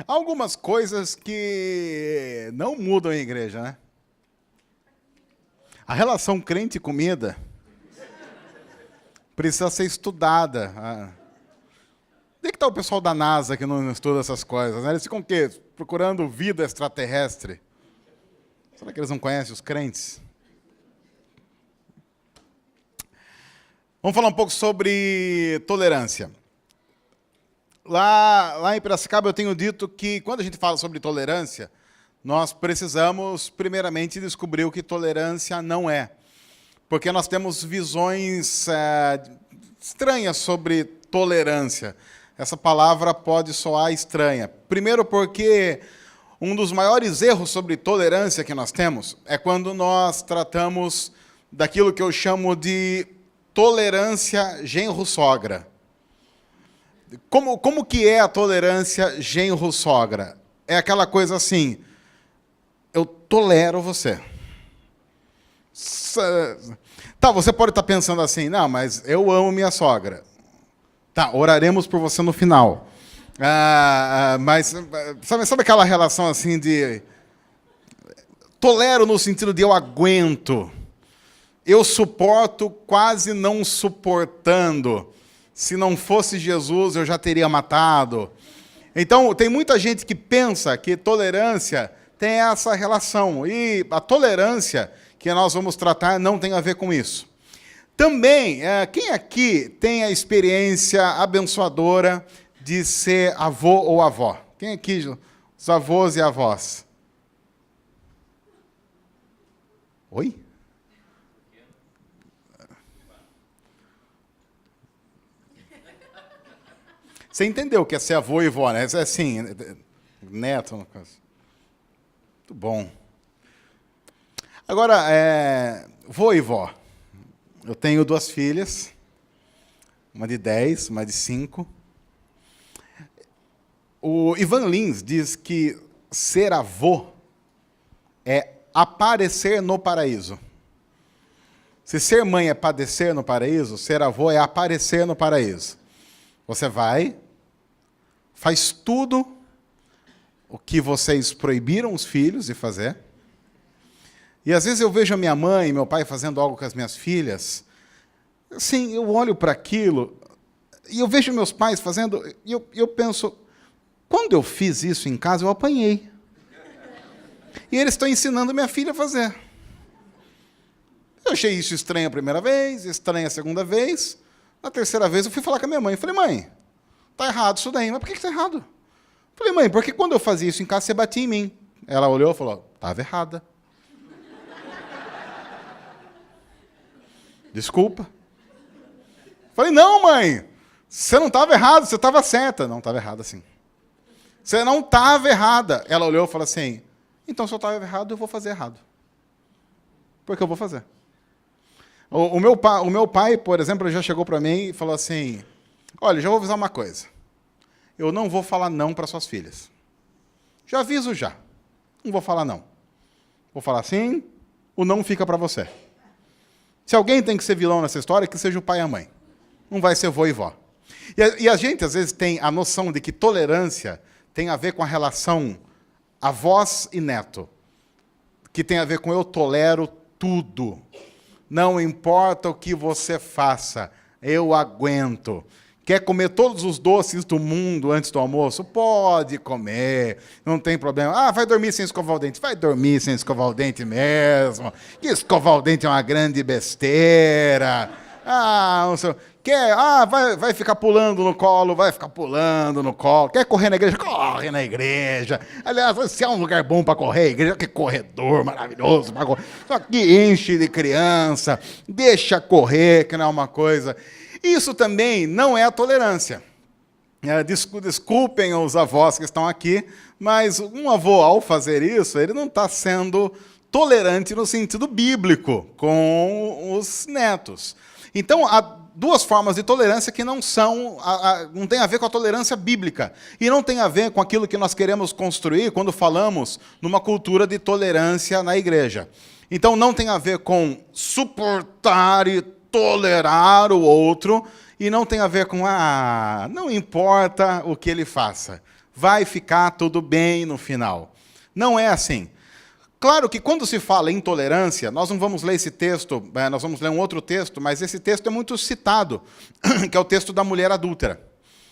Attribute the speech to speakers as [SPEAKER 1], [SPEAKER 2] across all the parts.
[SPEAKER 1] Há algumas coisas que não mudam em igreja, né? A relação crente e comida precisa ser estudada. Onde é que está o pessoal da NASA que não estuda essas coisas, né? Eles ficam o quê? Procurando vida extraterrestre. Será que eles não conhecem os crentes? Vamos falar um pouco sobre tolerância. Lá em Piracicaba eu tenho dito que quando a gente fala sobre tolerância, nós precisamos primeiramente descobrir o que tolerância não é. Porque nós temos visões estranhas sobre tolerância. Essa palavra pode soar estranha. Primeiro porque um dos maiores erros sobre tolerância que nós temos é quando nós tratamos daquilo que eu chamo de tolerância genro-sogra. Como que é a tolerância genro-sogra? É aquela coisa assim, eu tolero você. Tá, você pode estar pensando assim, não, mas eu amo minha sogra. Tá, oraremos por você no final. Mas sabe aquela relação assim de... Tolero no sentido de eu aguento. Eu suporto quase não suportando. Se não fosse Jesus, eu já teria matado. Então, tem muita gente que pensa que tolerância tem essa relação. E a tolerância que nós vamos tratar não tem a ver com isso. Também, quem aqui tem a experiência abençoadora de ser avô ou avó? Quem aqui, os avós e avós? Oi? Você entendeu o que é ser avô e vó, né? É assim, neto, no caso. Muito bom. Agora, vô e vó. Eu tenho 2 filhas, uma de 10, uma de 5. O Ivan Lins diz que ser avô é aparecer no paraíso. Se ser mãe é padecer no paraíso, ser avô é aparecer no paraíso. Você vai, faz tudo o que vocês proibiram os filhos de fazer. E às vezes eu vejo a minha mãe e meu pai fazendo algo com as minhas filhas. Assim, eu olho para aquilo e eu vejo meus pais fazendo e eu penso, quando eu fiz isso em casa, eu apanhei. E eles estão ensinando minha filha a fazer. Eu achei isso estranho a primeira vez, estranho a segunda vez. Na terceira vez eu fui falar com a minha mãe. Eu falei, mãe, tá errado isso daí. Mas por que está errado? Eu falei, mãe, porque quando eu fazia isso em casa, você batia em mim. Ela olhou e falou, estava errada. Desculpa. Eu falei, não, mãe, você não estava errado, você estava certa. Não, estava errada sim. Você não estava errada. Ela olhou e falou assim, então se eu estava errado, eu vou fazer errado. Porque eu vou fazer. O meu pai, por exemplo, já chegou para mim e falou assim, olha, já vou avisar uma coisa. Eu não vou falar não para suas filhas. Já aviso já. Não vou falar não. Vou falar sim, o não fica para você. Se alguém tem que ser vilão nessa história, que seja o pai e a mãe. Não vai ser vô e vó. E a gente, às vezes, tem a noção de que tolerância tem a ver com a relação avós e neto. Que tem a ver com eu tolero tudo. Não importa o que você faça, eu aguento. Quer comer todos os doces do mundo antes do almoço? Pode comer, não tem problema. Ah, vai dormir sem escovar o dente? Vai dormir sem escovar o dente mesmo. Que escovar o dente é uma grande besteira. Ah, não sei. Vai ficar pulando no colo? Vai ficar pulando no colo. Quer correr na igreja? Corre na igreja. Aliás, se é um lugar bom para correr, a igreja, que corredor maravilhoso para correr. Só que enche de criança, deixa correr, que não é uma coisa. Isso também não é a tolerância. Desculpem os avós que estão aqui, mas um avô, ao fazer isso, ele não está sendo tolerante no sentido bíblico com os netos. Então, há 2 formas de tolerância que não tem a ver com a tolerância bíblica. E não tem a ver com aquilo que nós queremos construir quando falamos numa cultura de tolerância na igreja. Então, não tem a ver com suportar e tolerar o outro, e não tem a ver com, não importa o que ele faça. vai ficar tudo bem no final. Não é assim. Claro que quando se fala em intolerância, nós não vamos ler esse texto, nós vamos ler um outro texto, mas esse texto é muito citado, que é o texto da mulher adúltera.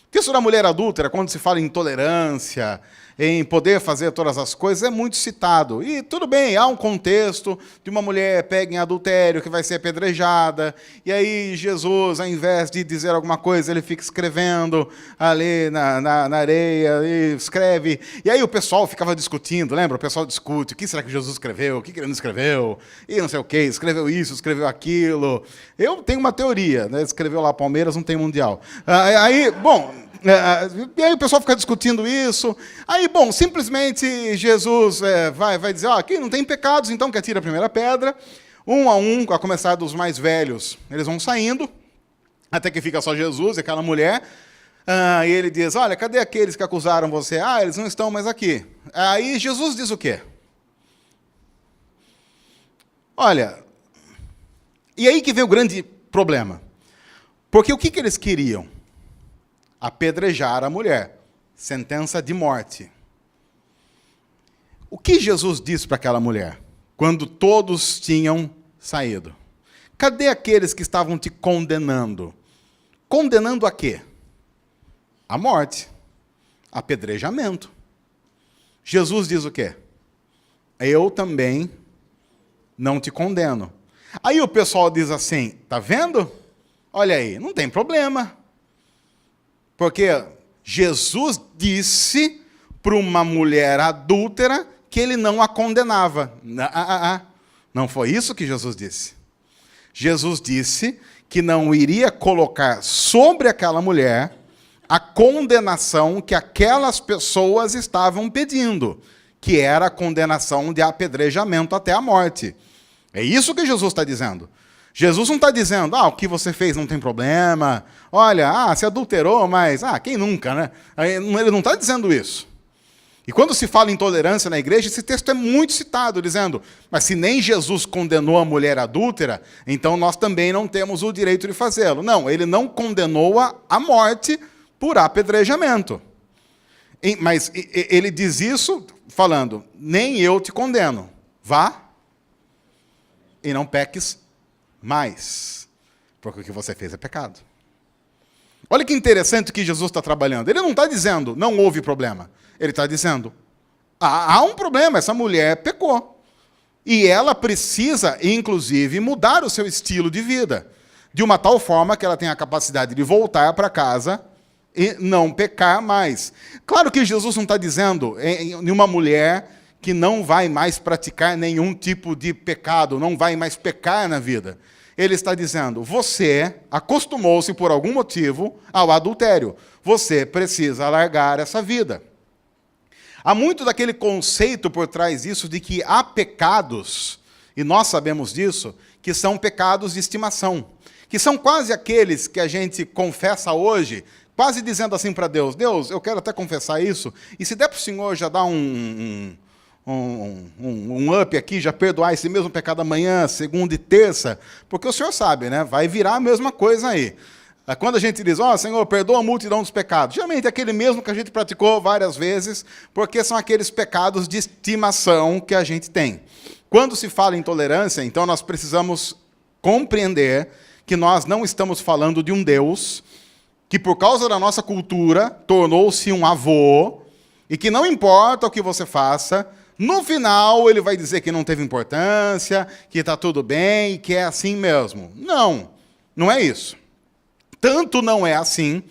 [SPEAKER 1] O texto da mulher adúltera, quando se fala em intolerância, em poder fazer todas as coisas, é muito citado. E tudo bem, há um contexto de uma mulher pega em adultério, que vai ser apedrejada, e aí Jesus, ao invés de dizer alguma coisa, ele fica escrevendo ali na areia, e escreve. E aí o pessoal ficava discutindo, lembra? O pessoal discute, o que será que Jesus escreveu, o que ele não escreveu, e não sei o quê, escreveu isso, escreveu aquilo. Eu tenho uma teoria, né? Escreveu lá Palmeiras, não tem Mundial. Aí, bom... E aí o pessoal fica discutindo isso. Aí, bom, simplesmente Jesus vai dizer, aqui não tem pecados, então que atira a primeira pedra. Um a um, a começar dos mais velhos, eles vão saindo, até que fica só Jesus e aquela mulher. E ele diz, olha, cadê aqueles que acusaram você? Eles não estão mais aqui. Aí Jesus diz o quê? Olha, e aí que vem o grande problema. Porque o que eles queriam? Apedrejar a mulher. Sentença de morte. O que Jesus disse para aquela mulher? Quando todos tinham saído. Cadê aqueles que estavam te condenando? Condenando a quê? A morte. Apedrejamento. Jesus diz o quê? Eu também não te condeno. Aí o pessoal diz assim, tá vendo? Olha aí, não tem problema. Porque Jesus disse para uma mulher adúltera que ele não a condenava. Não foi isso que Jesus disse. Jesus disse que não iria colocar sobre aquela mulher a condenação que aquelas pessoas estavam pedindo, que era a condenação de apedrejamento até a morte. É isso que Jesus está dizendo. Jesus não está dizendo, o que você fez não tem problema, olha, se adulterou, mas, quem nunca, né? Ele não está dizendo isso. E quando se fala em intolerância na igreja, esse texto é muito citado, dizendo, mas se nem Jesus condenou a mulher adúltera, então nós também não temos o direito de fazê-lo. Não, ele não condenou-a à morte por apedrejamento. Mas ele diz isso falando, nem eu te condeno, vá e não peques mais, porque o que você fez é pecado. Olha que interessante que Jesus está trabalhando. Ele não está dizendo, não houve problema. Ele está dizendo, há um problema, essa mulher pecou. E ela precisa, inclusive, mudar o seu estilo de vida, de uma tal forma que ela tenha a capacidade de voltar para casa e não pecar mais. Claro que Jesus não está dizendo em uma mulher que não vai mais praticar nenhum tipo de pecado, não vai mais pecar na vida. Ele está dizendo, você acostumou-se por algum motivo ao adultério. Você precisa largar essa vida. Há muito daquele conceito por trás disso de que há pecados, e nós sabemos disso, que são pecados de estimação, que são quase aqueles que a gente confessa hoje, quase dizendo assim para Deus, Deus, eu quero até confessar isso, e se der para o Senhor já dar um up aqui, já perdoar esse mesmo pecado amanhã, segunda e terça, porque o Senhor sabe, né? Vai virar a mesma coisa aí. Quando a gente diz, Senhor, perdoa a multidão dos pecados, geralmente é aquele mesmo que a gente praticou várias vezes, porque são aqueles pecados de estimação que a gente tem. Quando se fala em intolerância, então nós precisamos compreender que nós não estamos falando de um Deus que, por causa da nossa cultura, tornou-se um avô, e que não importa o que você faça, no final, ele vai dizer que não teve importância, que está tudo bem, que é assim mesmo. Não, não é isso. Tanto não é assim,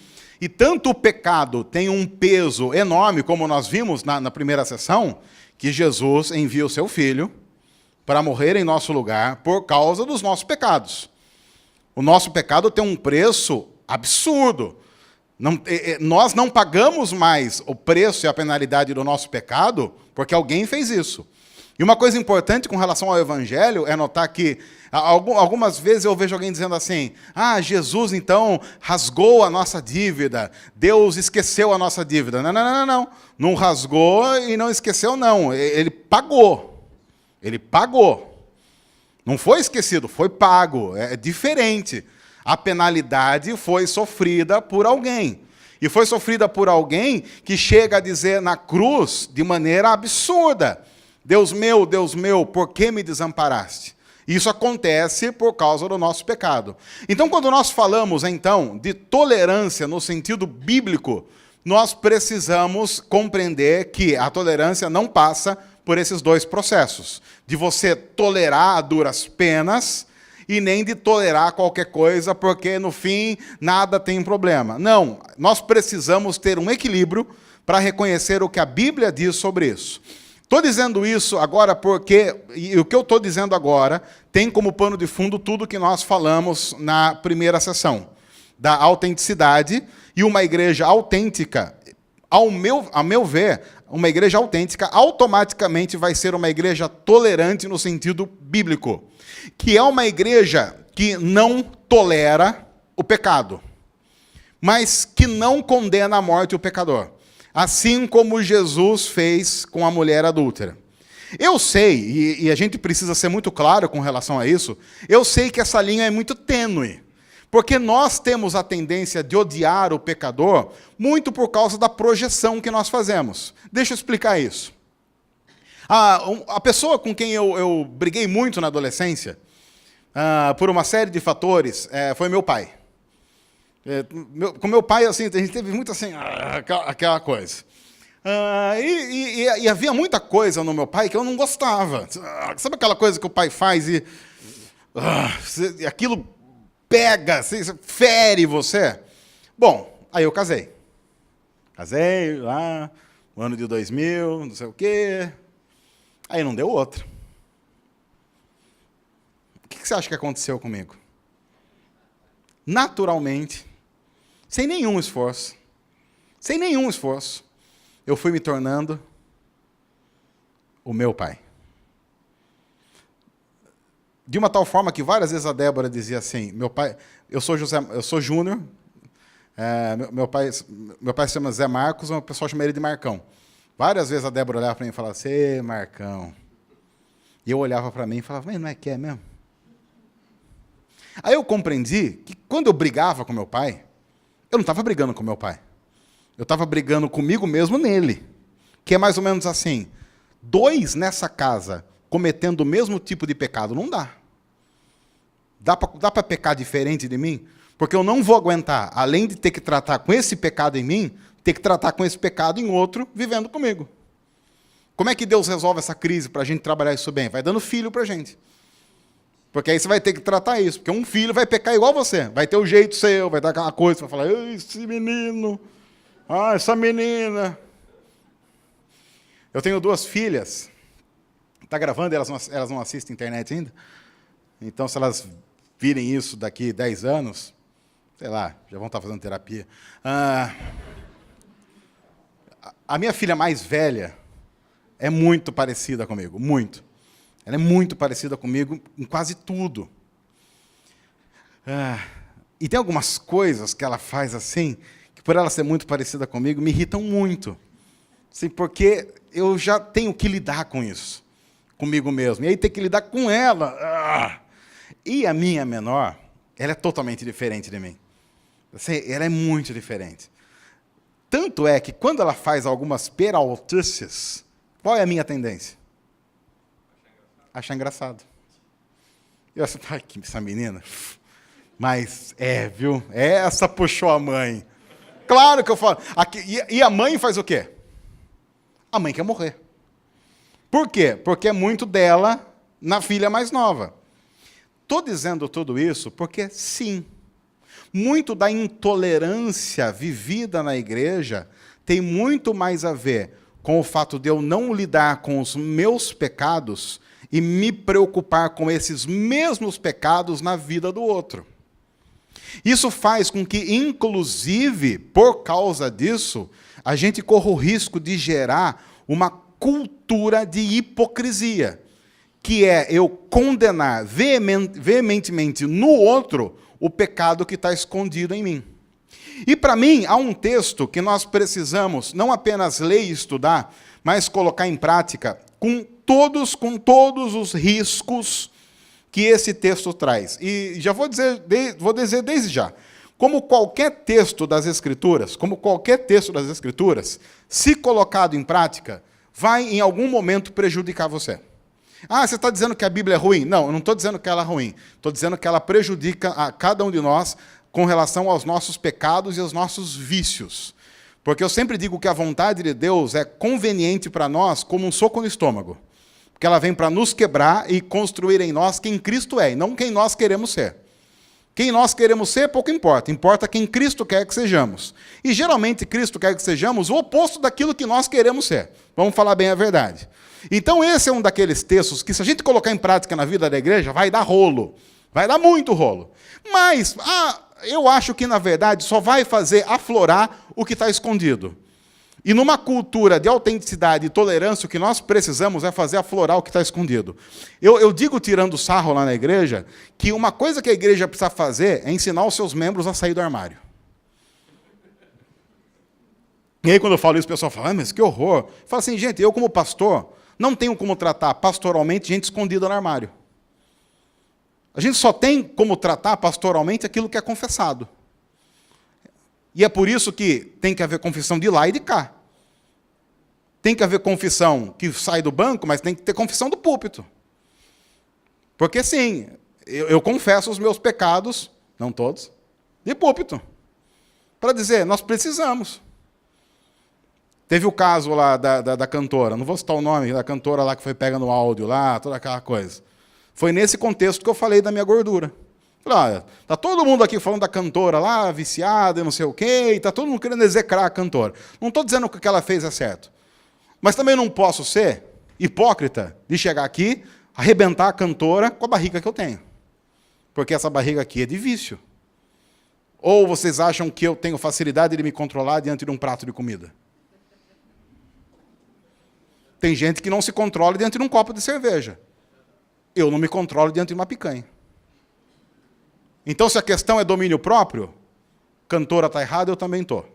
[SPEAKER 1] e tanto o pecado tem um peso enorme, como nós vimos na primeira sessão, que Jesus envia o seu Filho para morrer em nosso lugar por causa dos nossos pecados. O nosso pecado tem um preço absurdo. Nós não pagamos mais o preço e a penalidade do nosso pecado porque alguém fez isso. E uma coisa importante com relação ao Evangelho é notar que algumas vezes eu vejo alguém dizendo assim, Jesus então rasgou a nossa dívida, Deus esqueceu a nossa dívida. Não. Não rasgou e não esqueceu, não. Ele pagou. Ele pagou. Não foi esquecido, foi pago. É diferente. A penalidade foi sofrida por alguém. E foi sofrida por alguém que chega a dizer na cruz, de maneira absurda, Deus meu, por que me desamparaste? Isso acontece por causa do nosso pecado. Então, quando nós falamos, então, de tolerância no sentido bíblico, nós precisamos compreender que a tolerância não passa por esses dois processos, de você tolerar a duras penas e nem de tolerar qualquer coisa, porque no fim nada tem problema. Não, nós precisamos ter um equilíbrio para reconhecer o que a Bíblia diz sobre isso. Estou dizendo isso agora porque, e o que eu estou dizendo agora, tem como pano de fundo tudo que nós falamos na primeira sessão, da autenticidade, e uma igreja autêntica, a meu ver, uma igreja autêntica automaticamente vai ser uma igreja tolerante no sentido bíblico, que é uma igreja que não tolera o pecado, mas que não condena à morte o pecador. Assim como Jesus fez com a mulher adúltera. Eu sei, e a gente precisa ser muito claro com relação a isso, eu sei que essa linha é muito tênue, porque nós temos a tendência de odiar o pecador muito por causa da projeção que nós fazemos. Deixa eu explicar isso. A pessoa com quem eu briguei muito na adolescência, por uma série de fatores, foi meu pai. Com meu pai, assim, a gente teve muito assim, aquela coisa. E havia muita coisa no meu pai que eu não gostava. Sabe aquela coisa que o pai faz e aquilo pega, fere você? Bom, aí eu casei. Casei lá, no ano de 2000, não sei o quê. Aí não deu outra. O que você acha que aconteceu comigo? Naturalmente, sem nenhum esforço, eu fui me tornando o meu pai. De uma tal forma que várias vezes a Débora dizia assim, meu pai, eu sou Júnior, meu pai se chama Zé Marcos, o pessoal chama ele de Marcão. Várias vezes a Débora olhava para mim e falava assim, Marcão. E eu olhava para mim e falava, mas não é que é mesmo? Aí eu compreendi que quando eu brigava com meu pai, eu não estava brigando com meu pai. Eu estava brigando comigo mesmo nele. Que é mais ou menos assim, dois nessa casa cometendo o mesmo tipo de pecado, não dá. Dá para pecar diferente de mim? Porque eu não vou aguentar, além de ter que tratar com esse pecado em mim, ter que tratar com esse pecado em outro, vivendo comigo. Como é que Deus resolve essa crise para a gente trabalhar isso bem? Vai dando filho para a gente. Porque aí você vai ter que tratar isso. Porque um filho vai pecar igual você. Vai ter o jeito seu, vai dar aquela coisa, vai falar, esse menino, essa menina. Eu tenho 2 filhas. Está gravando, elas não assistem internet ainda. Então, se elas virem isso daqui 10 anos, sei lá, já vão estar fazendo terapia. A minha filha mais velha é muito parecida comigo, muito. Ela é muito parecida comigo em quase tudo. E tem algumas coisas que ela faz assim, que por ela ser muito parecida comigo, me irritam muito. Assim, porque eu já tenho que lidar com isso, comigo mesmo. E aí ter que lidar com ela. E a minha menor, ela é totalmente diferente de mim. Assim, ela é muito diferente. Tanto é que quando ela faz algumas peraltices, qual é a minha tendência? Achar engraçado. Eu acho, que essa menina. Mas viu? Essa puxou a mãe. Claro que eu falo. E a mãe faz o quê? A mãe quer morrer. Por quê? Porque é muito dela na filha mais nova. Estou dizendo tudo isso porque, sim, muito da intolerância vivida na igreja tem muito mais a ver com o fato de eu não lidar com os meus pecados e me preocupar com esses mesmos pecados na vida do outro. Isso faz com que, inclusive, por causa disso, a gente corra o risco de gerar uma cultura de hipocrisia, que é eu condenar veementemente no outro o pecado que está escondido em mim. E, para mim, há um texto que nós precisamos não apenas ler e estudar, mas colocar em prática com todos os riscos que esse texto traz. E já vou dizer desde já, Como qualquer texto das Escrituras, se colocado em prática, vai em algum momento prejudicar você. Ah, você está dizendo que a Bíblia é ruim? Não, eu não estou dizendo que ela é ruim. Estou dizendo que ela prejudica a cada um de nós com relação aos nossos pecados e aos nossos vícios. Porque eu sempre digo que a vontade de Deus é conveniente para nós como um soco no estômago. Porque ela vem para nos quebrar e construir em nós quem Cristo é, e não quem nós queremos ser. Quem nós queremos ser, pouco importa. Importa quem Cristo quer que sejamos. E geralmente Cristo quer que sejamos o oposto daquilo que nós queremos ser. Vamos falar bem a verdade. Então esse é um daqueles textos que, se a gente colocar em prática na vida da igreja, vai dar rolo. Vai dar muito rolo. Mas eu acho que, na verdade, só vai fazer aflorar o que está escondido. E numa cultura de autenticidade e tolerância, o que nós precisamos é fazer aflorar o que está escondido. Eu digo, tirando sarro lá na igreja, que uma coisa que a igreja precisa fazer é ensinar os seus membros a sair do armário. E aí, quando eu falo isso, o pessoal fala, mas que horror. Eu falo assim, gente, eu como pastor, não tenho como tratar pastoralmente gente escondida no armário. A gente só tem como tratar pastoralmente aquilo que é confessado. E é por isso que tem que haver confissão de lá e de cá. Tem que haver confissão que sai do banco, mas tem que ter confissão do púlpito. Porque, sim, eu confesso os meus pecados, não todos, de púlpito. Para dizer, nós precisamos. Teve o caso lá da cantora, não vou citar o nome da cantora lá que foi pega no áudio lá, toda aquela coisa. Foi nesse contexto que eu falei da minha gordura. Está todo mundo aqui falando da cantora lá, viciada e não sei o quê, e está todo mundo querendo execrar a cantora. Não estou dizendo que o que ela fez é certo. Mas também não posso ser hipócrita de chegar aqui, arrebentar a cantora com a barriga que eu tenho. Porque essa barriga aqui é de vício. Ou vocês acham que eu tenho facilidade de me controlar diante de um prato de comida? Tem gente que não se controla diante de um copo de cerveja. Eu não me controlo diante de uma picanha. Então, se a questão é domínio próprio, cantora está errada, eu também estou.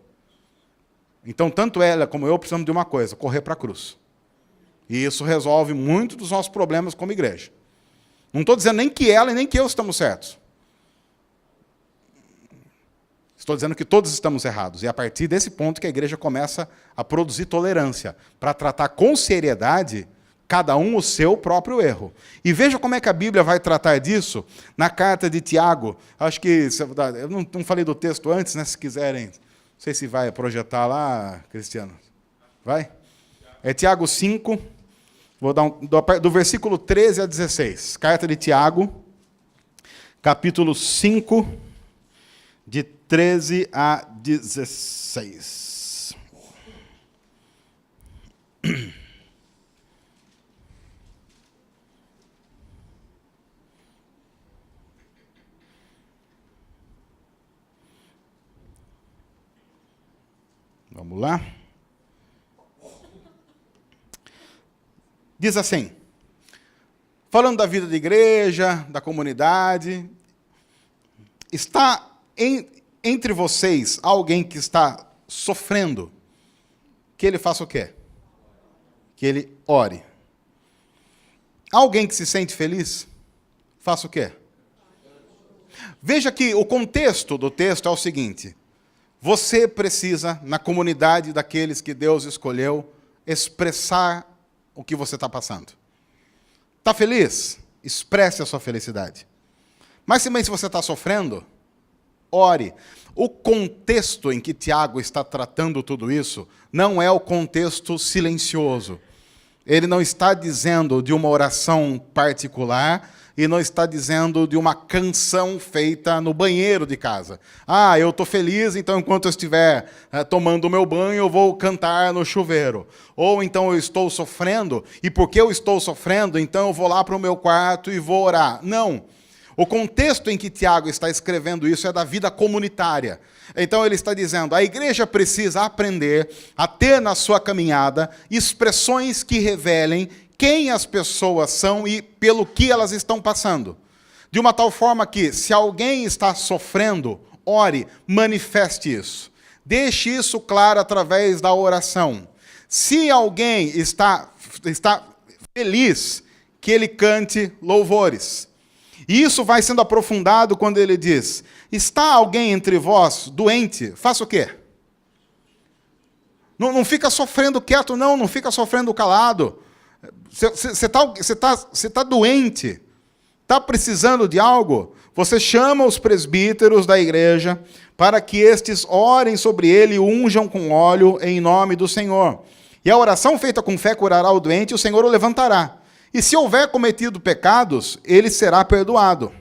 [SPEAKER 1] Então, tanto ela como eu precisamos de uma coisa, correr para a cruz. E isso resolve muito dos nossos problemas como igreja. Não estou dizendo nem que ela e nem que eu estamos certos. Estou dizendo que todos estamos errados. E é a partir desse ponto que a igreja começa a produzir tolerância, para tratar com seriedade cada um o seu próprio erro. E veja como é que a Bíblia vai tratar disso na carta de Tiago. Acho que, eu não falei do texto antes, né? Se quiserem, não sei se vai projetar lá, Cristiano. Vai? É Tiago 5, vou dar do versículo 13 a 16. Carta de Tiago, capítulo 5, de 13 a 16. Vamos lá. Diz assim, falando da vida da igreja, da comunidade, está entre vocês alguém que está sofrendo, que ele faça o quê? Que ele ore. Alguém que se sente feliz, faça o quê? Veja que o contexto do texto é o seguinte: você precisa, na comunidade daqueles que Deus escolheu, expressar o que você está passando. Está feliz? Expresse a sua felicidade. Mas também, se você está sofrendo, ore. O contexto em que Tiago está tratando tudo isso não é o contexto silencioso. Ele não está dizendo de uma oração particular e não está dizendo de uma canção feita no banheiro de casa. Eu estou feliz, então enquanto eu estiver tomando o meu banho, eu vou cantar no chuveiro. Ou então eu estou sofrendo, e porque eu estou sofrendo, então eu vou lá para o meu quarto e vou orar. Não. O contexto em que Tiago está escrevendo isso é da vida comunitária. Então ele está dizendo, a igreja precisa aprender a ter na sua caminhada expressões que revelem quem as pessoas são e pelo que elas estão passando. De uma tal forma que, se alguém está sofrendo, ore, manifeste isso. Deixe isso claro através da oração. Se alguém está feliz, que ele cante louvores. E isso vai sendo aprofundado quando ele diz: está alguém entre vós doente? Faça o quê? Não fica sofrendo quieto, não fica sofrendo calado. Você tá doente, está precisando de algo? Você chama os presbíteros da igreja para que estes orem sobre ele e unjam com óleo em nome do Senhor. E a oração feita com fé curará o doente e o Senhor o levantará. E se houver cometido pecados, ele será perdoado.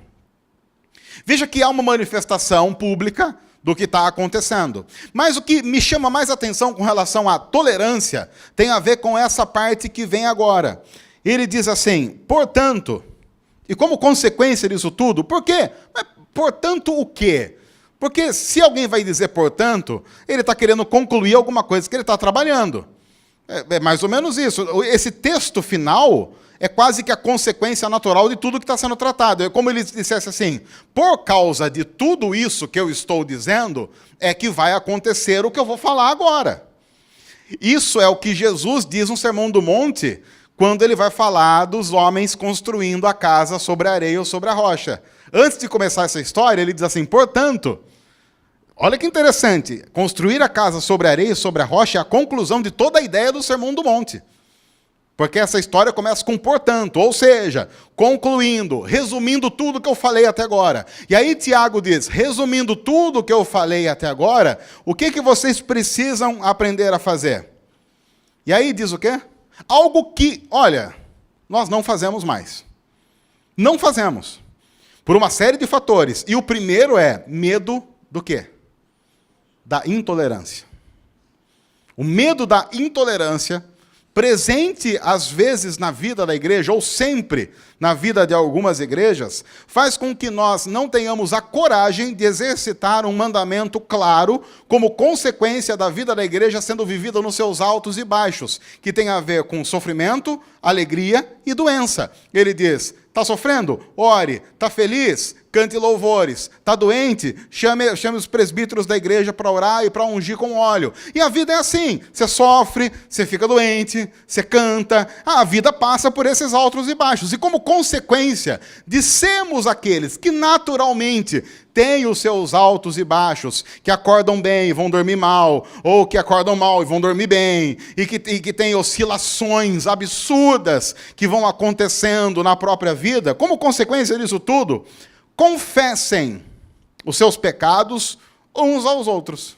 [SPEAKER 1] Veja que há uma manifestação pública do que está acontecendo. Mas o que me chama mais atenção com relação à tolerância tem a ver com essa parte que vem agora. Ele diz assim: portanto, e como consequência disso tudo, por quê? Mas, portanto, o quê? Porque se alguém vai dizer portanto, ele está querendo concluir alguma coisa que ele está trabalhando. É mais ou menos isso. Esse texto final é quase que a consequência natural de tudo que está sendo tratado. É como ele dissesse assim: por causa de tudo isso que eu estou dizendo, é que vai acontecer o que eu vou falar agora. Isso é o que Jesus diz no Sermão do Monte, quando ele vai falar dos homens construindo a casa sobre a areia ou sobre a rocha. Antes de começar essa história, ele diz assim: portanto, olha que interessante, construir a casa sobre a areia e sobre a rocha é a conclusão de toda a ideia do Sermão do Monte. Porque essa história começa com portanto, ou seja, concluindo, resumindo tudo que eu falei até agora. E aí Tiago diz: resumindo tudo que eu falei até agora, o que vocês precisam aprender a fazer? E aí diz o quê? Algo que, olha, nós não fazemos mais. Não fazemos. Por uma série de fatores. E o primeiro é medo do quê? Da intolerância. O medo da intolerância, presente às vezes na vida da igreja, ou sempre na vida de algumas igrejas, faz com que nós não tenhamos a coragem de exercitar um mandamento claro, como consequência da vida da igreja sendo vivida nos seus altos e baixos, que tem a ver com sofrimento, alegria e doença. Ele diz: está sofrendo? Ore. Está feliz? Cante louvores. Está doente? Chame os presbíteros da igreja para orar e para ungir com óleo. E a vida é assim. Você sofre, você fica doente, você canta. A vida passa por esses altos e baixos. E como consequência de sermos aqueles que naturalmente têm os seus altos e baixos, que acordam bem e vão dormir mal, ou que acordam mal e vão dormir bem, e que têm oscilações absurdas que vão acontecendo na própria vida, como consequência disso tudo, confessem os seus pecados uns aos outros.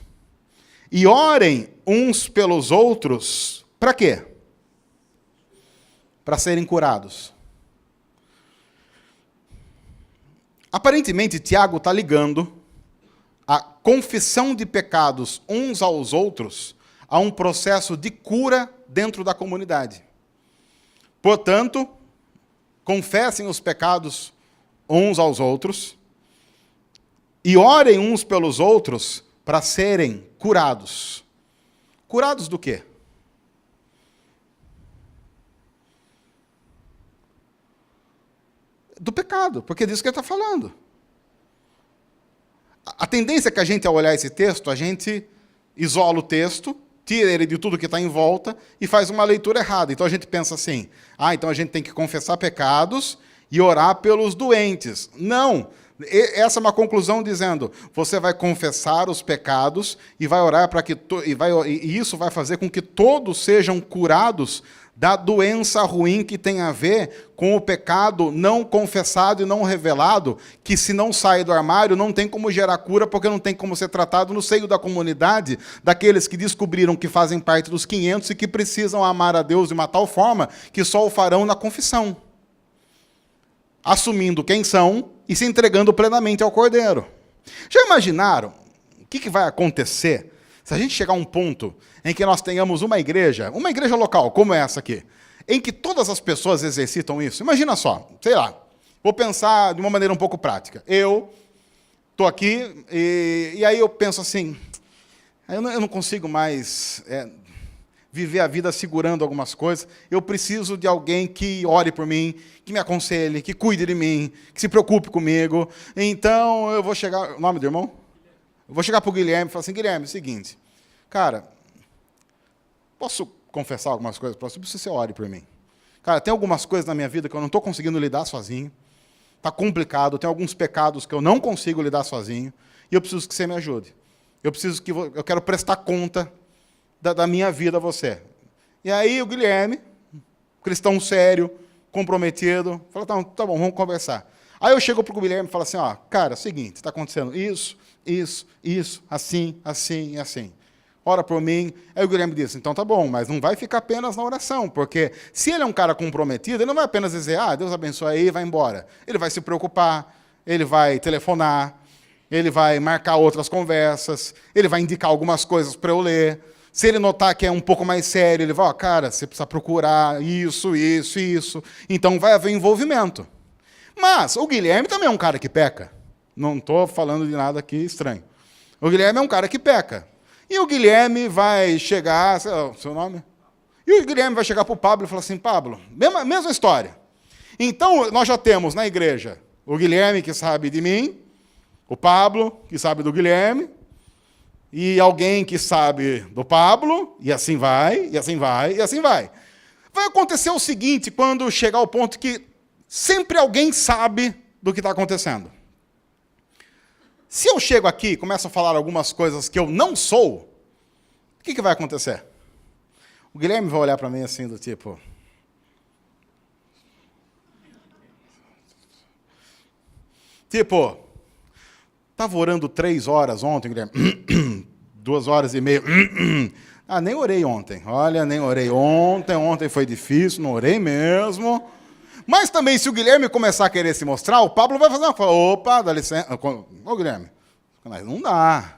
[SPEAKER 1] E orem uns pelos outros, para quê? Para serem curados. Aparentemente, Tiago está ligando a confissão de pecados uns aos outros a um processo de cura dentro da comunidade. Portanto, confessem os pecados uns aos outros e orem uns pelos outros para serem curados. Curados do quê? Do pecado, porque é disso que ele está falando. A tendência é que a gente, ao olhar esse texto, a gente isola o texto, tira ele de tudo que está em volta e faz uma leitura errada. Então a gente pensa assim: então a gente tem que confessar pecados e orar pelos doentes. Não! Essa é uma conclusão dizendo: você vai confessar os pecados e vai orar para que e isso vai fazer com que todos sejam curados da doença ruim que tem a ver com o pecado não confessado e não revelado, que se não sai do armário não tem como gerar cura, porque não tem como ser tratado no seio da comunidade, daqueles que descobriram que fazem parte dos 500 e que precisam amar a Deus de uma tal forma que só o farão na confissão, assumindo quem são e se entregando plenamente ao Cordeiro. Já imaginaram o que vai acontecer se a gente chegar a um ponto em que nós tenhamos uma igreja local, como essa aqui, em que todas as pessoas exercitam isso? Imagina só, sei lá, vou pensar de uma maneira um pouco prática. Eu estou aqui e aí eu penso assim: eu não consigo mais viver a vida segurando algumas coisas, eu preciso de alguém que ore por mim, que me aconselhe, que cuide de mim, que se preocupe comigo. Então eu vou chegar... O nome do irmão? Eu vou chegar para o Guilherme e falar assim: Guilherme, é o seguinte, cara, posso confessar algumas coisas para você? Eu preciso que você ore por mim. Cara, tem algumas coisas na minha vida que eu não estou conseguindo lidar sozinho. está complicado, tem alguns pecados que eu não consigo lidar sozinho, e eu preciso que você me ajude. Eu quero prestar conta da minha vida a você. E aí o Guilherme, cristão sério, comprometido, fala, tá bom, vamos conversar. Aí eu chego para o Guilherme e falo assim, ó, cara, é o seguinte, está acontecendo isso, assim, assim e assim. Ora por mim. Aí o Guilherme disse, então tá bom, mas não vai ficar apenas na oração, porque se ele é um cara comprometido, ele não vai apenas dizer, Deus abençoe aí e vai embora. Ele vai se preocupar, ele vai telefonar, ele vai marcar outras conversas, ele vai indicar algumas coisas para eu ler. Se ele notar que é um pouco mais sério, ele vai, cara, você precisa procurar isso. Então vai haver envolvimento. Mas o Guilherme também é um cara que peca. Não estou falando de nada aqui estranho. O Guilherme é um cara que peca. E o Guilherme vai chegar, sei lá, seu nome? E o Guilherme vai chegar para o Pablo e falar assim, Pablo, mesma história. Então, nós já temos na igreja o Guilherme que sabe de mim, o Pablo que sabe do Guilherme, e alguém que sabe do Pablo, e assim vai, e assim vai, e assim vai. Vai acontecer o seguinte, quando chegar ao ponto que sempre alguém sabe do que está acontecendo. Se eu chego aqui e começo a falar algumas coisas que eu não sou, o que vai acontecer? O Guilherme vai olhar para mim assim, do tipo... Estava orando 3 horas ontem, Guilherme. 2 horas e meia. Nem orei ontem. Olha, nem orei ontem. Ontem foi difícil, não orei mesmo. Mas também, se o Guilherme começar a querer se mostrar, o Pablo vai fazer uma coisa. Opa, dá licença. Ô, Guilherme, não dá.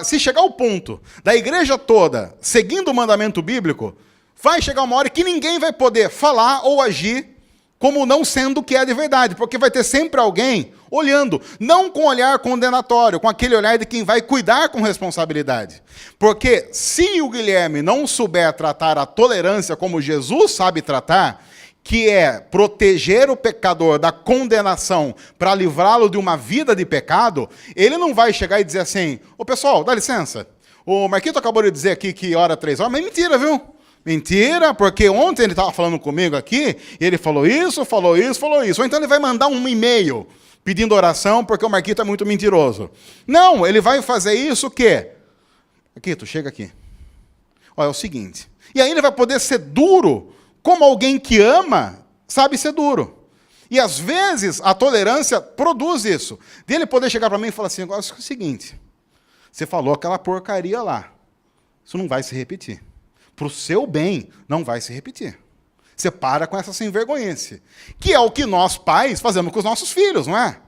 [SPEAKER 1] Se chegar ao ponto da igreja toda seguindo o mandamento bíblico, vai chegar uma hora que ninguém vai poder falar ou agir como não sendo o que é de verdade, porque vai ter sempre alguém olhando, não com olhar condenatório, com aquele olhar de quem vai cuidar com responsabilidade. Porque se o Guilherme não souber tratar a tolerância como Jesus sabe tratar, que é proteger o pecador da condenação para livrá-lo de uma vida de pecado, ele não vai chegar e dizer assim, ô pessoal, dá licença, o Marquito acabou de dizer aqui que ora 3 horas, mas mentira, viu? Mentira, porque ontem ele estava falando comigo aqui, e ele falou isso. Ou então ele vai mandar um e-mail pedindo oração, porque o Marquito é muito mentiroso. Não, ele vai fazer isso o quê? Marquito, chega aqui. Olha, é o seguinte. E aí ele vai poder ser duro, como alguém que ama sabe ser duro. E às vezes a tolerância produz isso. De ele poder chegar para mim e falar assim, agora é o seguinte, você falou aquela porcaria lá, isso não vai se repetir. Para o seu bem, não vai se repetir. Você para com essa sem-vergonhice. Que é o que nós, pais, fazemos com os nossos filhos, não é?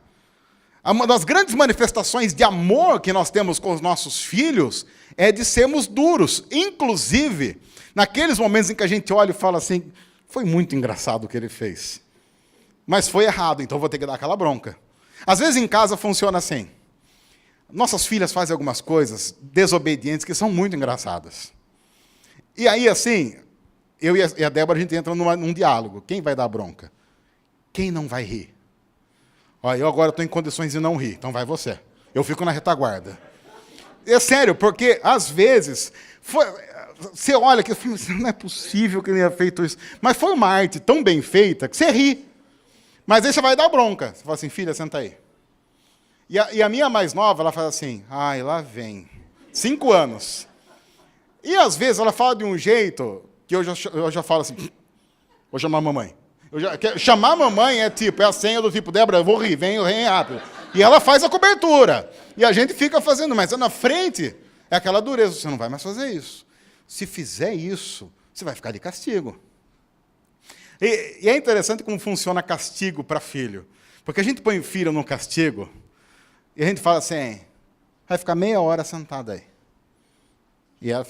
[SPEAKER 1] Uma das grandes manifestações de amor que nós temos com os nossos filhos é de sermos duros. Inclusive, naqueles momentos em que a gente olha e fala assim, foi muito engraçado o que ele fez. Mas foi errado, então vou ter que dar aquela bronca. Às vezes em casa funciona assim. Nossas filhas fazem algumas coisas desobedientes que são muito engraçadas. E aí, assim, eu e a Débora, a gente entra num diálogo. Quem vai dar bronca? Quem não vai rir? Olha, eu agora estou em condições de não rir, então vai você. Eu fico na retaguarda. É sério, porque, às vezes, você olha que não é possível que ele tenha feito isso. Mas foi uma arte tão bem feita que você ri. Mas aí você vai dar bronca. Você fala assim, filha, senta aí. E a minha mais nova, ela fala assim, lá vem. 5 anos. E, às vezes, ela fala de um jeito que eu já falo assim, vou chamar a mamãe. Chamar a mamãe é a senha do tipo, Débora, eu vou rir, vem rápido. E ela faz a cobertura. E a gente fica fazendo, mas na frente é aquela dureza, você não vai mais fazer isso. Se fizer isso, você vai ficar de castigo. E é interessante como funciona castigo para filho. Porque a gente põe o filho no castigo e a gente fala assim, vai ficar meia hora sentado aí. E ela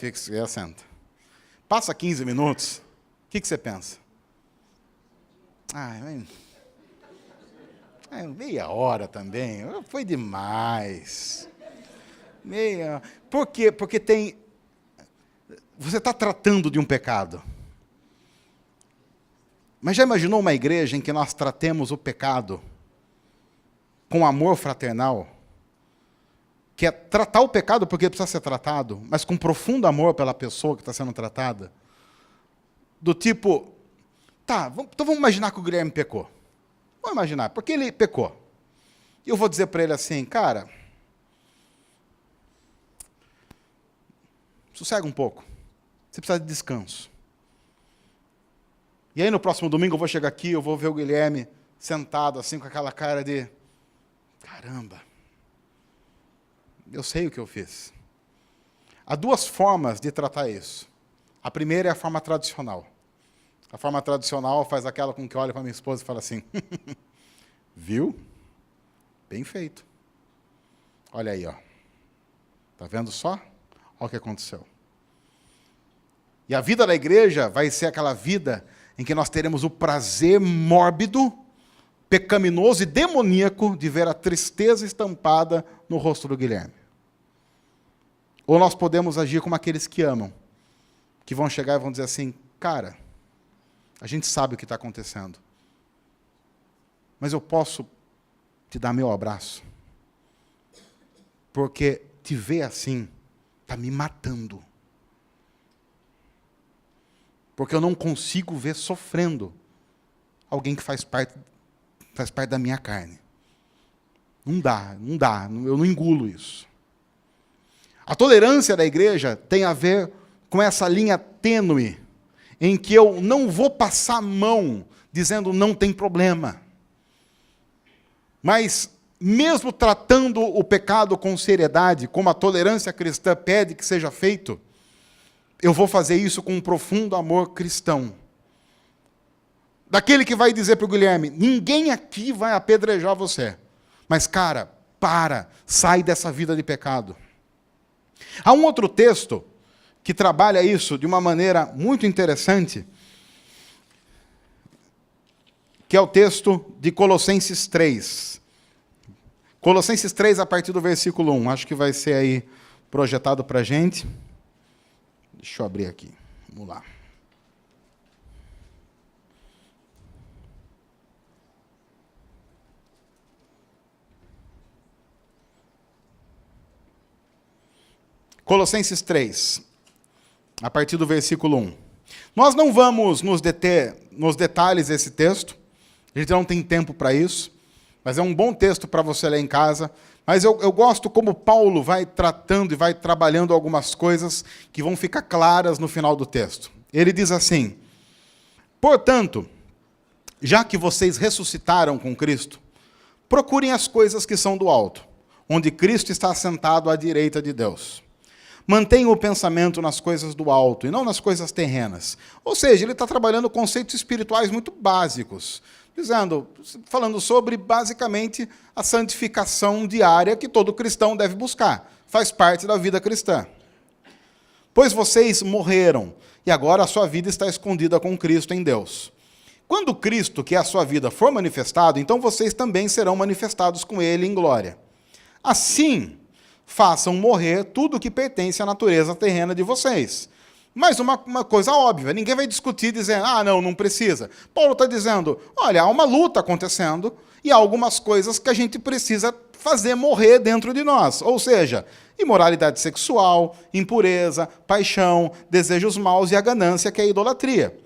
[SPEAKER 1] senta. Passa 15 minutos, o que você pensa? Meia hora também, foi demais. Por quê? Porque você está tratando de um pecado. Mas já imaginou uma igreja em que nós tratemos o pecado com amor fraternal? Que é tratar o pecado porque precisa ser tratado, mas com profundo amor pela pessoa que está sendo tratada. Do tipo, então vamos imaginar que o Guilherme pecou. Vamos imaginar, porque ele pecou. E eu vou dizer para ele assim, cara, sossega um pouco. Você precisa de descanso. E aí no próximo domingo eu vou chegar aqui, eu vou ver o Guilherme sentado assim com aquela cara de, caramba, eu sei o que eu fiz. Há duas formas de tratar isso. A primeira é a forma tradicional. A forma tradicional faz aquela com que olha para minha esposa e fala assim, viu? Bem feito. Olha aí, ó. Tá vendo só? Olha o que aconteceu. E a vida da igreja vai ser aquela vida em que nós teremos o prazer mórbido, pecaminoso e demoníaco de ver a tristeza estampada no rosto do Guilherme. Ou nós podemos agir como aqueles que amam, que vão chegar e vão dizer assim, cara, a gente sabe o que está acontecendo, mas eu posso te dar meu abraço, porque te ver assim está me matando. Porque eu não consigo ver sofrendo alguém que faz parte da minha carne. Não dá, eu não engulo isso. A tolerância da igreja tem a ver com essa linha tênue, em que eu não vou passar a mão dizendo não tem problema. Mas, mesmo tratando o pecado com seriedade, como a tolerância cristã pede que seja feito, eu vou fazer isso com um profundo amor cristão. Daquele que vai dizer para o Guilherme, ninguém aqui vai apedrejar você. Mas, cara, sai dessa vida de pecado. Há um outro texto que trabalha isso de uma maneira muito interessante, que é o texto de Colossenses 3. Colossenses 3, a partir do versículo 1. Acho que vai ser aí projetado para a gente. Deixa eu abrir aqui. Vamos lá. Colossenses 3, a partir do versículo 1. Nós não vamos nos deter nos detalhes desse texto, a gente não tem tempo para isso, mas é um bom texto para você ler em casa. Mas eu gosto como Paulo vai tratando e vai trabalhando algumas coisas que vão ficar claras no final do texto. Ele diz assim, portanto, já que vocês ressuscitaram com Cristo, procurem as coisas que são do alto, onde Cristo está sentado à direita de Deus. Mantenham o pensamento nas coisas do alto e não nas coisas terrenas. Ou seja, ele está trabalhando conceitos espirituais muito básicos, falando sobre, basicamente, a santificação diária que todo cristão deve buscar. Faz parte da vida cristã. Pois vocês morreram, e agora a sua vida está escondida com Cristo em Deus. Quando Cristo, que é a sua vida, for manifestado, então vocês também serão manifestados com Ele em glória. Assim, façam morrer tudo o que pertence à natureza terrena de vocês. Mas uma coisa óbvia, ninguém vai discutir dizendo, não precisa. Paulo está dizendo, olha, há uma luta acontecendo e há algumas coisas que a gente precisa fazer morrer dentro de nós. Ou seja, imoralidade sexual, impureza, paixão, desejos maus e a ganância, que é a idolatria.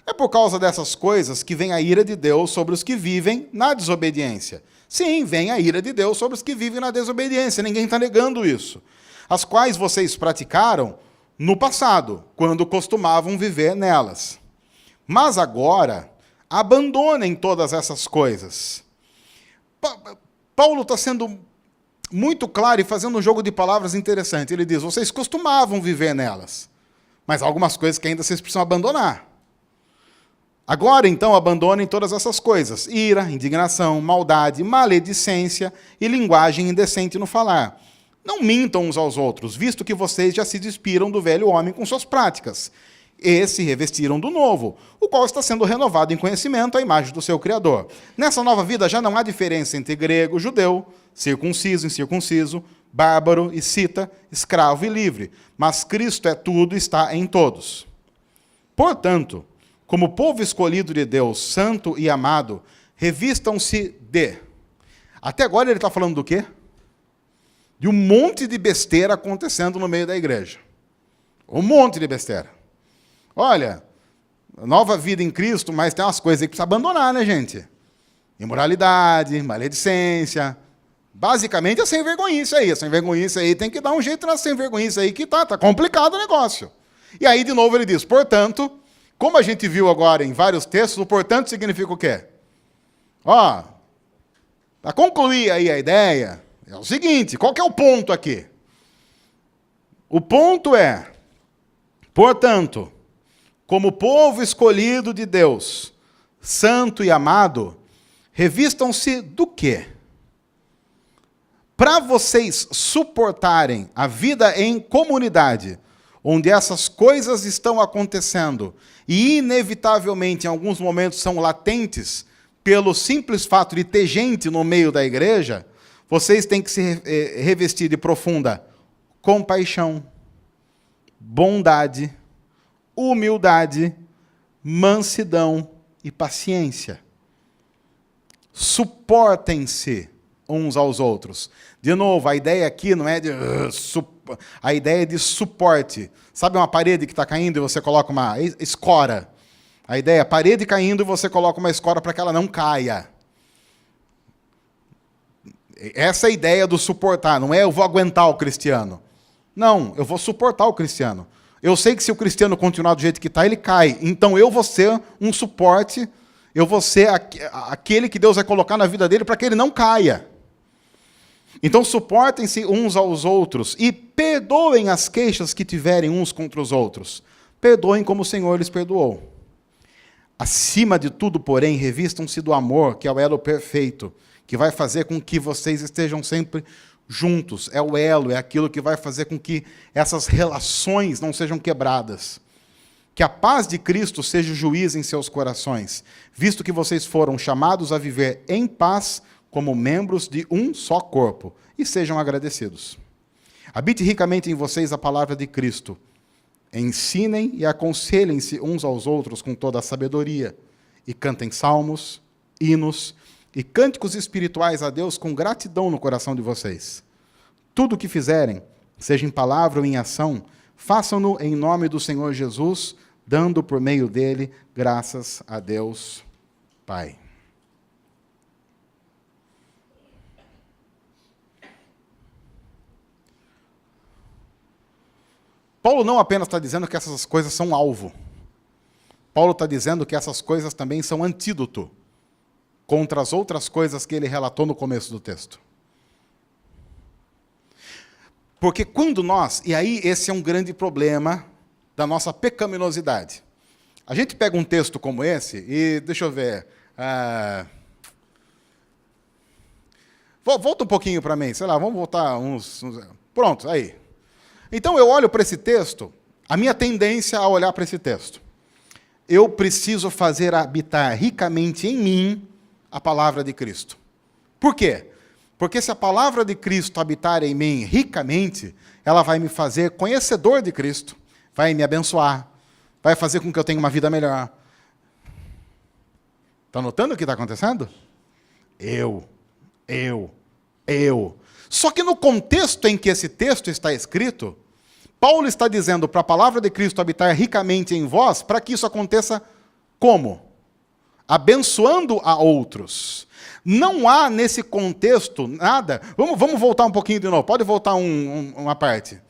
[SPEAKER 1] É por causa dessas coisas que vem a ira de Deus sobre os que vivem na desobediência. Sim, vem a ira de Deus sobre os que vivem na desobediência, ninguém está negando isso. As quais vocês praticaram no passado, quando costumavam viver nelas. Mas agora, abandonem todas essas coisas. Paulo está sendo muito claro e fazendo um jogo de palavras interessante. Ele diz, vocês costumavam viver nelas, mas há algumas coisas que ainda vocês precisam abandonar. Agora, então, abandonem todas essas coisas. Ira, indignação, maldade, maledicência e linguagem indecente no falar. Não mintam uns aos outros, visto que vocês já se despiram do velho homem com suas práticas, e se revestiram do novo, o qual está sendo renovado em conhecimento à imagem do seu Criador. Nessa nova vida já não há diferença entre grego, judeu, circunciso, incircunciso, bárbaro e cita, escravo e livre, mas Cristo é tudo e está em todos. Portanto, como povo escolhido de Deus, santo e amado, revistam-se de... Até agora ele está falando do quê? De um monte de besteira acontecendo no meio da igreja. Um monte de besteira. Olha, nova vida em Cristo, mas tem umas coisas aí que precisa abandonar, né, gente? Imoralidade, maledicência. Basicamente é sem vergonhice aí. Sem vergonhice aí tem que dar um jeito na sem vergonhice aí que tá complicado o negócio. E aí, de novo, ele diz, portanto, como a gente viu agora em vários textos, o portanto significa o quê? Ó, para concluir aí a ideia, é o seguinte, qual que é o ponto aqui? O ponto é, portanto, como povo escolhido de Deus, santo e amado, revistam-se do quê? Para vocês suportarem a vida em comunidade, onde essas coisas estão acontecendo e inevitavelmente em alguns momentos são latentes, pelo simples fato de ter gente no meio da igreja, vocês têm que se revestir de profunda compaixão, bondade, humildade, mansidão e paciência. Suportem-se uns aos outros. De novo, a ideia aqui não é de... A ideia é de suporte. Sabe uma parede que está caindo e você coloca uma escora? A ideia é a parede caindo e você coloca uma escora para que ela não caia. Essa é a ideia do suportar. Não é eu vou aguentar o cristiano. Não, eu vou suportar o cristiano. Eu sei que se o cristiano continuar do jeito que está, ele cai. Então eu vou ser um suporte, eu vou ser aquele que Deus vai colocar na vida dele para que ele não caia. Então suportem-se uns aos outros e perdoem as queixas que tiverem uns contra os outros. Perdoem como o Senhor lhes perdoou. Acima de tudo, porém, revistam-se do amor, que é o elo perfeito, que vai fazer com que vocês estejam sempre juntos. É o elo, é aquilo que vai fazer com que essas relações não sejam quebradas. Que a paz de Cristo seja o juiz em seus corações, visto que vocês foram chamados a viver em paz como membros de um só corpo, e sejam agradecidos. Habite ricamente em vocês a palavra de Cristo. Ensinem e aconselhem-se uns aos outros com toda a sabedoria, e cantem salmos, hinos e cânticos espirituais a Deus com gratidão no coração de vocês. Tudo o que fizerem, seja em palavra ou em ação, façam-no em nome do Senhor Jesus, dando por meio dele graças a Deus Pai. Paulo não apenas está dizendo que essas coisas são alvo. Paulo está dizendo que essas coisas também são antídoto contra as outras coisas que ele relatou no começo do texto. Porque quando nós, e aí esse é um grande problema da nossa pecaminosidade. A gente pega um texto como esse e, deixa eu ver, volta um pouquinho para mim, sei lá, vamos voltar uns... Pronto, aí. Então eu olho para esse texto, a minha tendência a olhar para esse texto. Eu preciso fazer habitar ricamente em mim a palavra de Cristo. Por quê? Porque se a palavra de Cristo habitar em mim ricamente, ela vai me fazer conhecedor de Cristo, vai me abençoar, vai fazer com que eu tenha uma vida melhor. Está notando o que está acontecendo? Eu. Só que no contexto em que esse texto está escrito, Paulo está dizendo para a palavra de Cristo habitar ricamente em vós, para que isso aconteça como? Abençoando a outros. Não há nesse contexto nada... Vamos voltar um pouquinho de novo, pode voltar uma parte.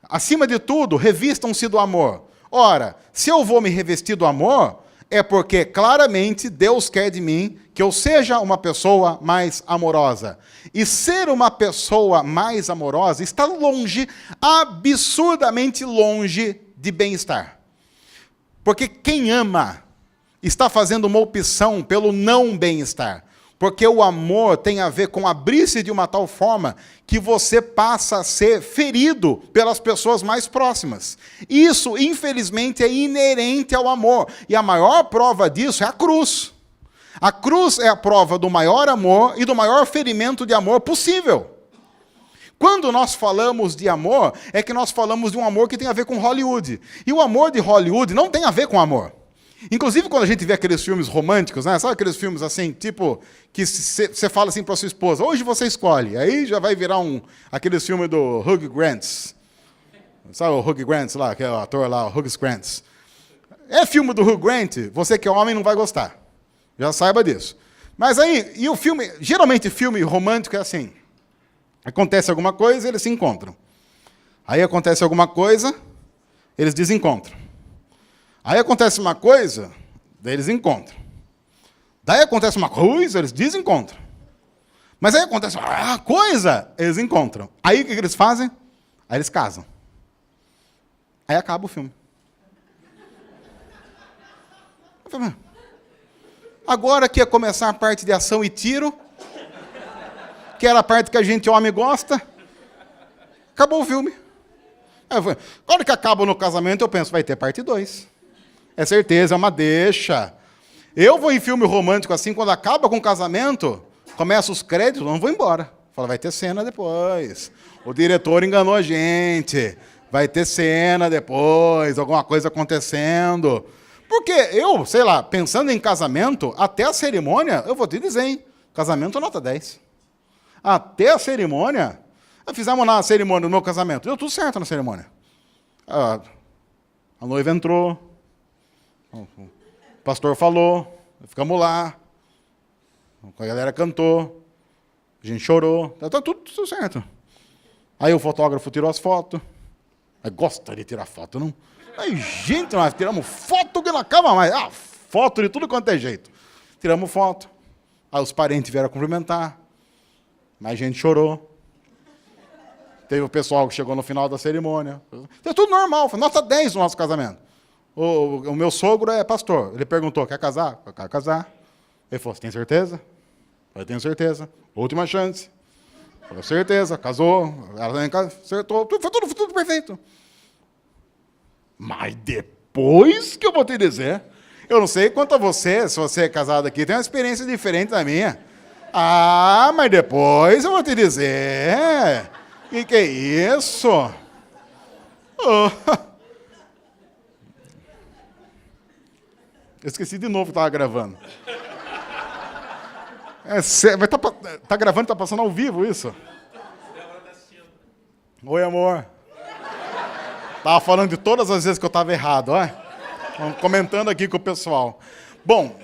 [SPEAKER 1] Acima de tudo, revistam-se do amor. Ora, se eu vou me revestir do amor, é porque claramente Deus quer de mim que eu seja uma pessoa mais amorosa. E ser uma pessoa mais amorosa está longe, absurdamente longe de bem-estar. Porque quem ama está fazendo uma opção pelo não bem-estar. Porque o amor tem a ver com abrir-se de uma tal forma que você passa a ser ferido pelas pessoas mais próximas. Isso, infelizmente, é inerente ao amor. E a maior prova disso é a cruz. A cruz é a prova do maior amor e do maior ferimento de amor possível. Quando nós falamos de amor, é que nós falamos de um amor que tem a ver com Hollywood. E o amor de Hollywood não tem a ver com amor. Inclusive, quando a gente vê aqueles filmes românticos, né? Sabe aqueles filmes assim, tipo, que você fala assim para sua esposa, hoje você escolhe, aí já vai virar aqueles filmes do Hugh Grant. Sabe o Hugh Grant lá, que é o ator lá, o Hugh Grant. É filme do Hugh Grant, você que é homem não vai gostar. Já saiba disso. Mas aí, e o filme, geralmente filme romântico é assim, acontece alguma coisa, eles se encontram. Aí acontece alguma coisa, eles desencontram. Aí acontece uma coisa, daí eles encontram. Daí acontece uma coisa, eles desencontram. Mas aí acontece uma coisa, eles encontram. Aí o que eles fazem? Aí eles casam. Aí acaba o filme. Agora que ia começar a parte de ação e tiro, que era a parte que a gente homem gosta, acabou o filme. Agora que acaba no casamento, eu penso, vai ter parte 2. É certeza, é uma deixa. Eu vou em filme romântico assim, quando acaba com o casamento, começa os créditos, não vou embora. Fala, vai ter cena depois. O diretor enganou a gente. Vai ter cena depois, alguma coisa acontecendo. Porque eu, sei lá, pensando em casamento, até a cerimônia, eu vou te dizer, hein? Casamento nota 10. Até a cerimônia, fizemos na cerimônia do meu casamento, deu tudo certo na cerimônia. A noiva entrou, o pastor falou, ficamos lá, a galera cantou, a gente chorou, tá tudo certo. Aí o fotógrafo tirou as fotos. Aí gosta de tirar foto, não? Aí, gente, nós tiramos foto que não acaba mais. Foto de tudo quanto é jeito. Tiramos foto. Aí os parentes vieram cumprimentar. Mas a gente chorou. Teve o pessoal que chegou no final da cerimônia. Então, tudo normal, foi nota 10 no nosso casamento. O meu sogro é pastor. Ele perguntou, quer casar? Eu quero casar. Ele falou, você tem certeza? Eu tenho certeza. Última chance. Com certeza, casou, ela também acertou, foi tudo perfeito. Mas depois que eu vou te dizer, eu não sei quanto a você, se você é casado aqui, tem uma experiência diferente da minha. Mas depois eu vou te dizer, que é isso? Eu esqueci de novo que estava gravando. Tá gravando, tá passando ao vivo isso? Oi, amor. Tava falando de todas as vezes que eu estava errado, ó. Comentando aqui com o pessoal. Bom,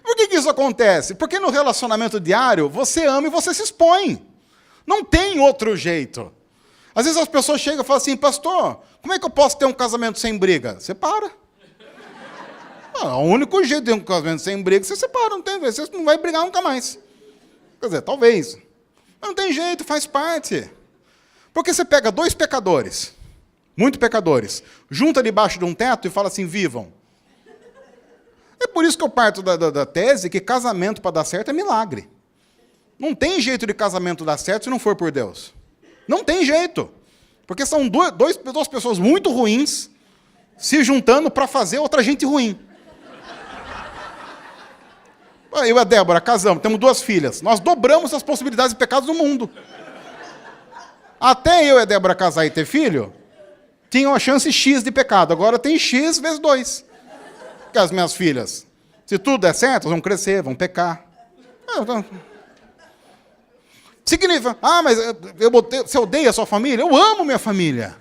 [SPEAKER 1] por que isso acontece? Porque no relacionamento diário, você ama e você se expõe. Não tem outro jeito. Às vezes as pessoas chegam e falam assim, pastor, como é que eu posso ter um casamento sem briga? Separa. O único jeito de ter um casamento sem briga, você separa, não tem, você não vai brigar nunca mais. Quer dizer, talvez. Mas não tem jeito, faz parte. Porque você pega 2 pecadores, muito pecadores, junta debaixo de um teto e fala assim, vivam. É por isso que eu parto da tese que casamento para dar certo é milagre. Não tem jeito de casamento dar certo se não for por Deus. Não tem jeito. Porque são duas pessoas muito ruins se juntando para fazer outra gente ruim. Eu e a Débora casamos, temos 2 filhas. Nós dobramos as possibilidades de pecados do mundo. Até eu e a Débora casar e ter filho, tinha uma chance X de pecado. Agora tem X vezes 2. Porque as minhas filhas, se tudo der certo, elas vão crescer, vão pecar. Significa, mas você odeia a sua família? Eu amo minha família.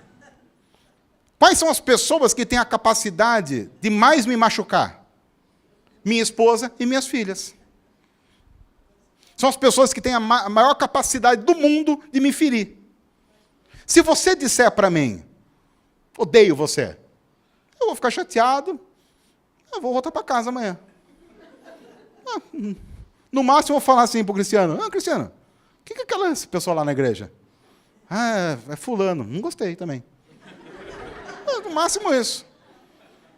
[SPEAKER 1] Quais são as pessoas que têm a capacidade de mais me machucar? Minha esposa e minhas filhas. São as pessoas que têm a maior capacidade do mundo de me ferir. Se você disser para mim, odeio você, eu vou ficar chateado, eu vou voltar para casa amanhã. No máximo eu vou falar assim para o Cristiano, Cristiano, o que é aquela pessoa lá na igreja? É fulano, não gostei também. No máximo isso.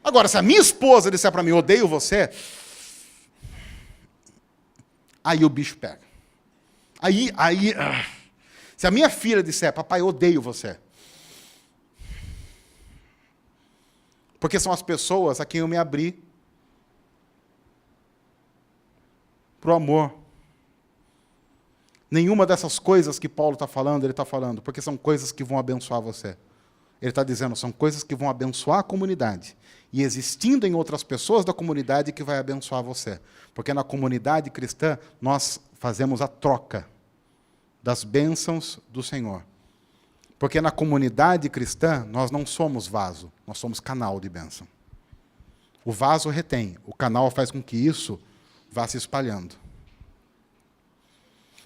[SPEAKER 1] Agora, se a minha esposa disser para mim, odeio você, aí o bicho pega. Se a minha filha disser, papai, eu odeio você. Porque são as pessoas a quem eu me abri para o amor. Nenhuma dessas coisas que Paulo está falando, ele está falando, porque são coisas que vão abençoar você. Ele está dizendo, são coisas que vão abençoar a comunidade. E existindo em outras pessoas da comunidade que vai abençoar você. Porque na comunidade cristã, nós fazemos a troca das bênçãos do Senhor. Porque na comunidade cristã, nós não somos vaso, nós somos canal de bênção. O vaso retém, o canal faz com que isso vá se espalhando.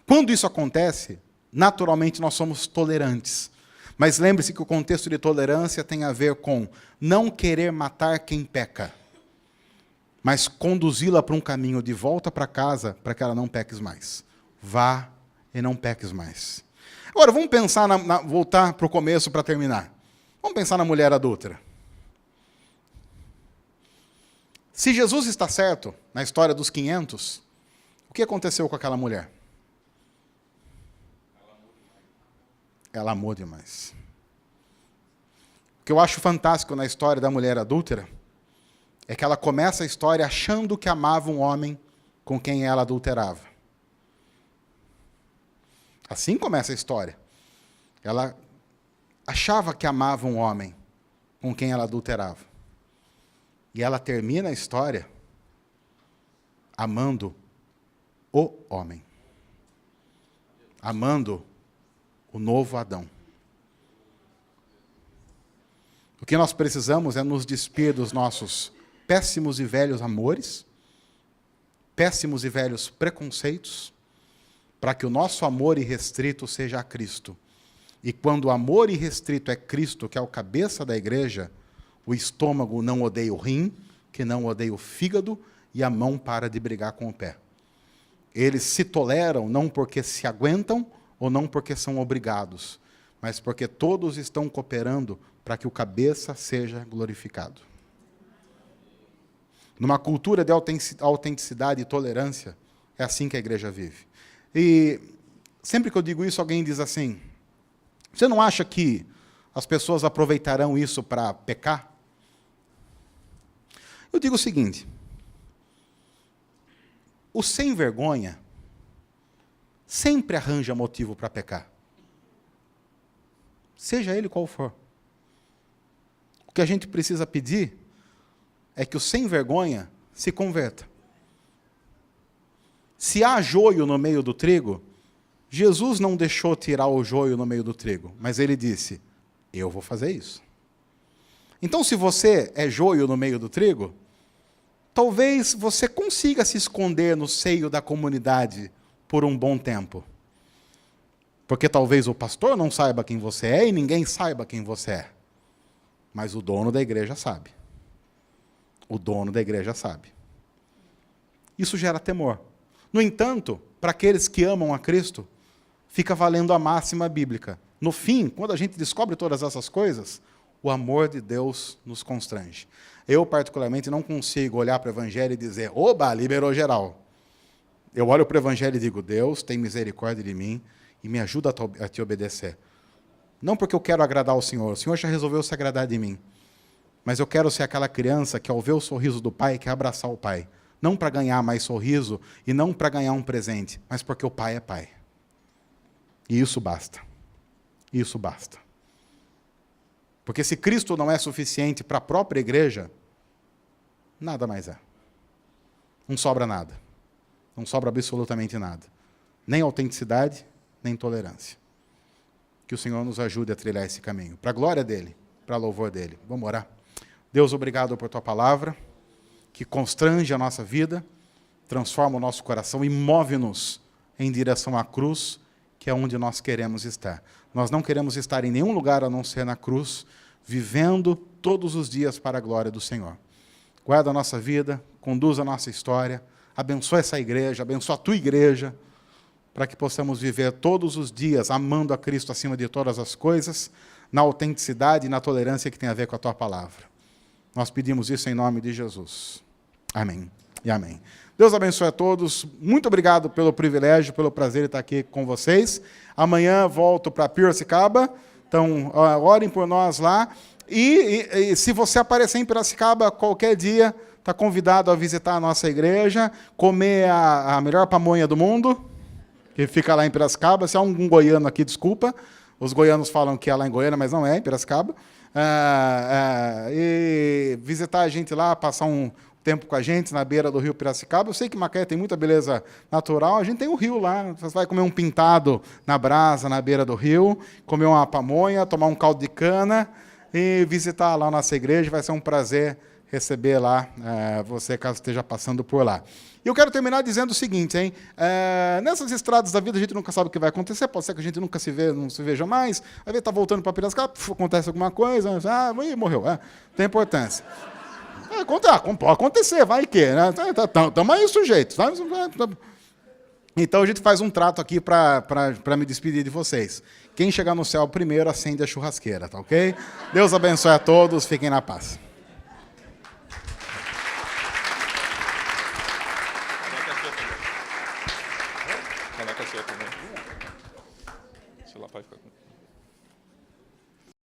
[SPEAKER 1] Quando isso acontece, naturalmente nós somos tolerantes. Mas lembre-se que o contexto de tolerância tem a ver com não querer matar quem peca, mas conduzi-la para um caminho de volta para casa para que ela não peques mais. Vá e não peques mais. Agora, vamos pensar, voltar para o começo para terminar. Vamos pensar na mulher adúltera. Se Jesus está certo na história dos 500, o que aconteceu com aquela mulher? Ela amou demais. O que eu acho fantástico na história da mulher adúltera é que ela começa a história achando que amava um homem com quem ela adulterava. Assim começa a história. Ela achava que amava um homem com quem ela adulterava. E ela termina a história amando o homem. Amando o novo Adão. O que nós precisamos é nos despir dos nossos péssimos e velhos amores, péssimos e velhos preconceitos, para que o nosso amor irrestrito seja a Cristo. E quando o amor irrestrito é Cristo, que é o cabeça da igreja, o estômago não odeia o rim, que não odeia o fígado, e a mão para de brigar com o pé. Eles se toleram não porque se aguentam, ou não porque são obrigados, mas porque todos estão cooperando para que o cabeça seja glorificado. Numa cultura de autenticidade e tolerância, é assim que a igreja vive. E sempre que eu digo isso, alguém diz assim, você não acha que as pessoas aproveitarão isso para pecar? Eu digo o seguinte, o sem vergonha sempre arranja motivo para pecar. Seja ele qual for. O que a gente precisa pedir é que o sem vergonha se converta. Se há joio no meio do trigo, Jesus não deixou tirar o joio no meio do trigo, mas ele disse, eu vou fazer isso. Então, se você é joio no meio do trigo, talvez você consiga se esconder no seio da comunidade por um bom tempo. Porque talvez o pastor não saiba quem você é e ninguém saiba quem você é. Mas o dono da igreja sabe. O dono da igreja sabe. Isso gera temor. No entanto, para aqueles que amam a Cristo, fica valendo a máxima bíblica. No fim, quando a gente descobre todas essas coisas, o amor de Deus nos constrange. Eu, particularmente, não consigo olhar para o Evangelho e dizer, oba, liberou geral. Eu olho para o Evangelho e digo, Deus tem misericórdia de mim e me ajuda a te obedecer. Não porque eu quero agradar o Senhor já resolveu se agradar de mim. Mas eu quero ser aquela criança que, ao ver o sorriso do pai, quer abraçar o pai. Não para ganhar mais sorriso e não para ganhar um presente, mas porque o pai é pai. E isso basta. Isso basta. Porque se Cristo não é suficiente para a própria igreja, nada mais é. Não sobra nada. Não sobra absolutamente nada. Nem autenticidade, nem tolerância. Que o Senhor nos ajude a trilhar esse caminho. Para a glória dEle, para louvor dEle. Vamos orar. Deus, obrigado por Tua palavra, que constrange a nossa vida, transforma o nosso coração e move-nos em direção à cruz, que é onde nós queremos estar. Nós não queremos estar em nenhum lugar a não ser na cruz, vivendo todos os dias para a glória do Senhor. Guarda a nossa vida, conduza a nossa história, abençoa essa igreja, abençoa a Tua igreja, para que possamos viver todos os dias amando a Cristo acima de todas as coisas, na autenticidade e na tolerância que tem a ver com a Tua palavra. Nós pedimos isso em nome de Jesus. Amém e amém. Deus abençoe a todos. Muito obrigado pelo privilégio, pelo prazer de estar aqui com vocês. Amanhã volto para Piracicaba, então orem por nós lá. E se você aparecer em Piracicaba qualquer dia, está convidado a visitar a nossa igreja, comer a melhor pamonha do mundo, que fica lá em Piracicaba. Se há um goiano aqui, desculpa. Os goianos falam que é lá em Goiânia, mas não é, em Piracicaba. E visitar a gente lá, passar um tempo com a gente, na beira do rio Piracicaba. Eu sei que Macaé tem muita beleza natural, a gente tem o rio lá. Você vai comer um pintado na brasa, na beira do rio, comer uma pamonha, tomar um caldo de cana e visitar lá a nossa igreja. Vai ser um prazer receber lá você, caso esteja passando por lá. E eu quero terminar dizendo o seguinte, hein? Nessas estradas da vida, a gente nunca sabe o que vai acontecer, pode ser que a gente nunca não se veja mais, aí está voltando para Piracicaba, acontece alguma coisa, morreu, tem importância. Pode acontecer, vai que, né? Estamos aí sujeitos. Então a gente faz um trato aqui para me despedir de vocês. Quem chegar no céu primeiro, acende a churrasqueira, tá ok? Deus abençoe a todos, fiquem na paz.
[SPEAKER 2] Caneca sua também. Sei lá, pode ficar com...